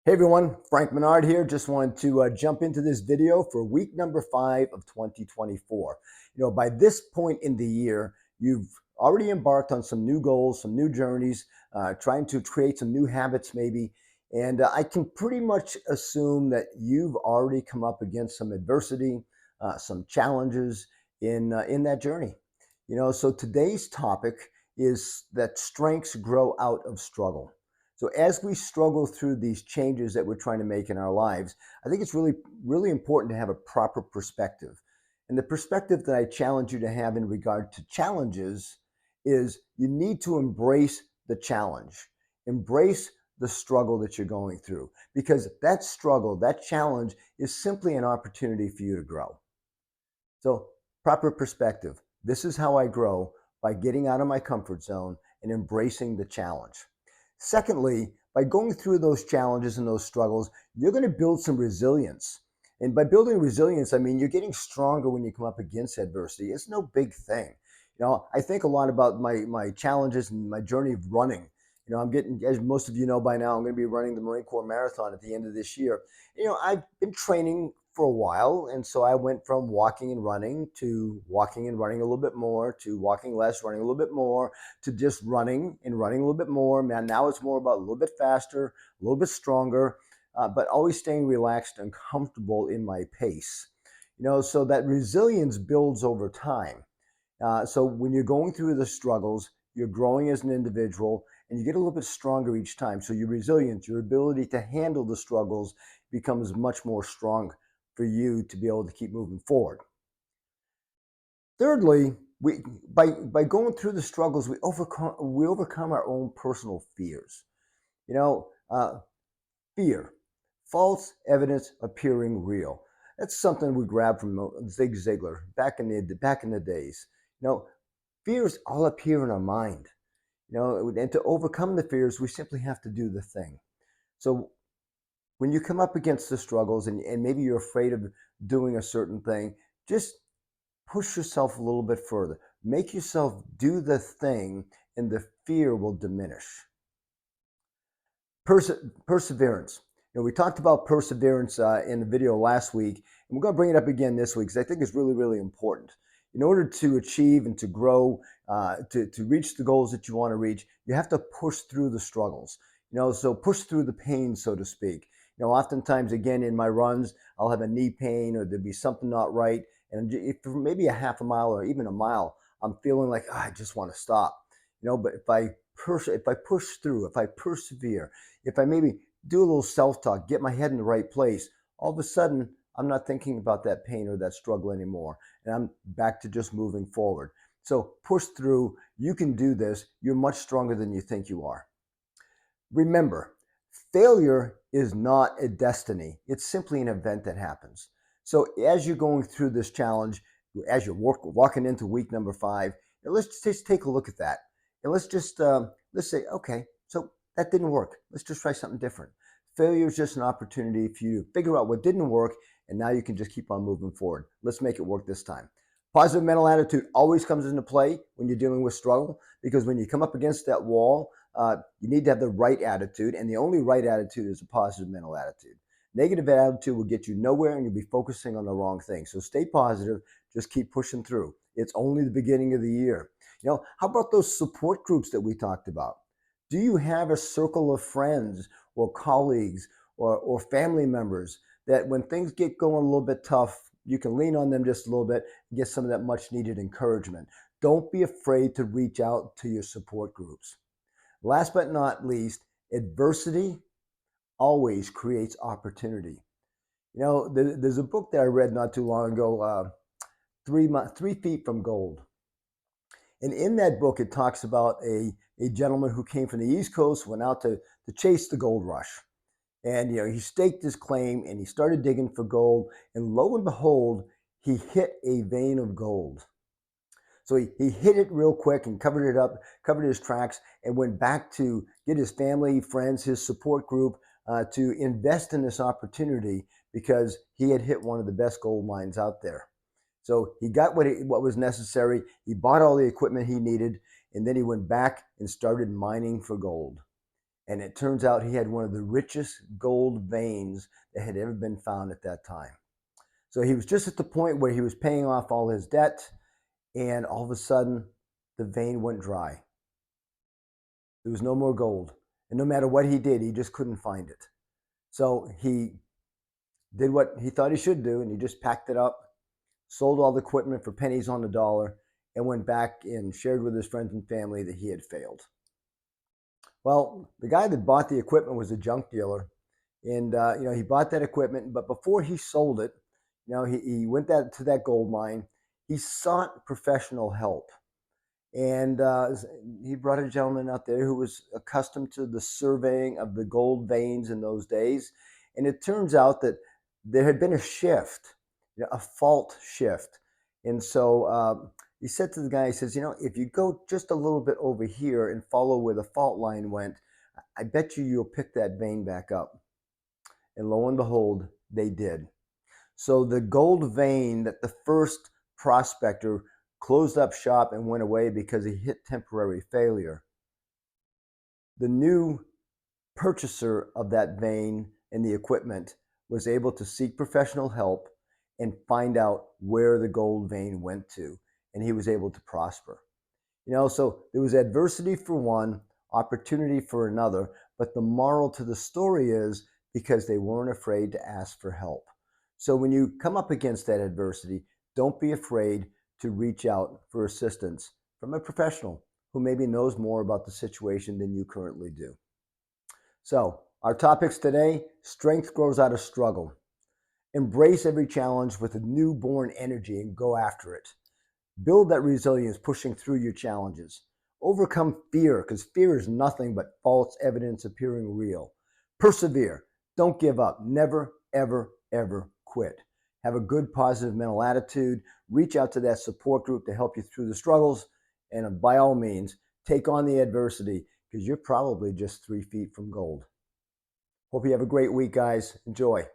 Hey everyone, Frank Menard here. Just wanted to jump into this video for week number 5 of 2024. By this point in the year, you've already embarked on some new goals, some new journeys, trying to create some new habits maybe. And I can pretty much assume that you've already come up against some adversity, some challenges in that journey. So today's topic is that strengths grow out of struggle. So as we struggle through these changes that we're trying to make in our lives, I think it's really important to have a proper perspective. And the perspective that I challenge you to have in regard to challenges is you need to embrace the challenge. Embrace the struggle that you're going through, because that struggle, that challenge is simply an opportunity for you to grow. So, proper perspective. This is how I grow, by getting out of my comfort zone and embracing the challenge. Secondly, by going through those challenges and those struggles, you're going to build some resilience. And by building resilience, I mean you're getting stronger when you come up against adversity. It's no big thing. I think a lot about my challenges and my journey of running. I'm getting, as most of you know by now, I'm going to be running the Marine Corps Marathon at the end of this year. I've been training for a while, and so I went from walking and running to walking and running a little bit more, to walking less, running a little bit more, to just running and running a little bit more. Man, now it's more about a little bit faster, a little bit stronger, but always staying relaxed and comfortable in my pace. So that resilience builds over time. So when you're going through the struggles, you're growing as an individual, and you get a little bit stronger each time. So your resilience, your ability to handle the struggles becomes much more strong for you to be able to keep moving forward. Thirdly, by going through the struggles, we overcome our own personal fears. You know, uh, Fear, false evidence appearing real. That's something we grabbed from Zig Ziglar back in the days. Fears all appear in our mind. And to overcome the fears, we simply have to do the thing. So when you come up against the struggles, and maybe you're afraid of doing a certain thing, just push yourself a little bit further. Make yourself do the thing, and the fear will diminish. Perseverance. We talked about perseverance in the video last week, and we're going to bring it up again this week because I think it's really important. In order to achieve and to grow, to reach the goals that you want to reach, you have to push through the struggles. So push through the pain, so to speak. Oftentimes, again, in my runs, I'll have a knee pain, or there'll be something not right, and if for maybe a half a mile or even a mile, I'm feeling like, I just want to stop. But if I push through, if I persevere, if I maybe do a little self-talk, get my head in the right place, all of a sudden I'm not thinking about that pain or that struggle anymore, and I'm back to just moving forward. So push through. You can do this. You're much stronger than you think you are. Remember, failure is not a destiny. It's simply an event that happens. So as you're going through this challenge, as you're walking into week number 5, let's just take a look at that. And let's say, okay, so that didn't work. Let's just try something different. Failure is just an opportunity for you to figure out what didn't work, and now you can just keep on moving forward. Let's make it work this time. Positive mental attitude always comes into play when you're dealing with struggle, because when you come up against that wall, you need to have the right attitude, and the only right attitude is a positive mental attitude. Negative attitude will get you nowhere, and you'll be focusing on the wrong thing. So stay positive. Just keep pushing through. It's only the beginning of the year. How about those support groups that we talked about? Do you have a circle of friends or colleagues or family members that when things get going a little bit tough, you can lean on them just a little bit and get some of that much needed encouragement? Don't be afraid to reach out to your support groups. Last but not least, adversity always creates opportunity. There's a book that I read not too long ago, 3 Feet from Gold. And in that book, it talks about a gentleman who came from the East Coast, went out to chase the gold rush. And, he staked his claim and he started digging for gold. And lo and behold, he hit a vein of gold. So he hit it real quick and covered it up, covered his tracks, and went back to get his family, friends, his support group to invest in this opportunity, because he had hit one of the best gold mines out there. So he got what was necessary. He bought all the equipment he needed, and then he went back and started mining for gold. And it turns out he had one of the richest gold veins that had ever been found at that time. So he was just at the point where he was paying off all his debt, and all of a sudden, the vein went dry. There was no more gold. And no matter what he did, he just couldn't find it. So he did what he thought he should do, and he just packed it up, sold all the equipment for pennies on the dollar, and went back and shared with his friends and family that he had failed. Well, the guy that bought the equipment was a junk dealer, and he bought that equipment. But before he sold it, he went to that gold mine. He sought professional help, and he brought a gentleman out there who was accustomed to the surveying of the gold veins in those days. And it turns out that there had been a shift, a fault shift. And so he said to the guy, he says, if you go just a little bit over here and follow where the fault line went, I bet you'll pick that vein back up. And lo and behold, they did. So the gold vein that the first prospector closed up shop and went away because he hit temporary failure, the new purchaser of that vein and the equipment was able to seek professional help and find out where the gold vein went to, and he was able to prosper. So there was adversity for one, opportunity for another, but the moral to the story is because they weren't afraid to ask for help. So when you come up against that adversity, don't be afraid to reach out for assistance from a professional who maybe knows more about the situation than you currently do. So our topics today: strength grows out of struggle. Embrace every challenge with a newborn energy and go after it. Build that resilience pushing through your challenges. Overcome fear, because fear is nothing but false evidence appearing real. Persevere. Don't give up. Never, ever, ever quit. Have a good, positive mental attitude. Reach out to that support group to help you through the struggles. And by all means, take on the adversity, because you're probably just 3 feet from gold. Hope you have a great week, guys. Enjoy.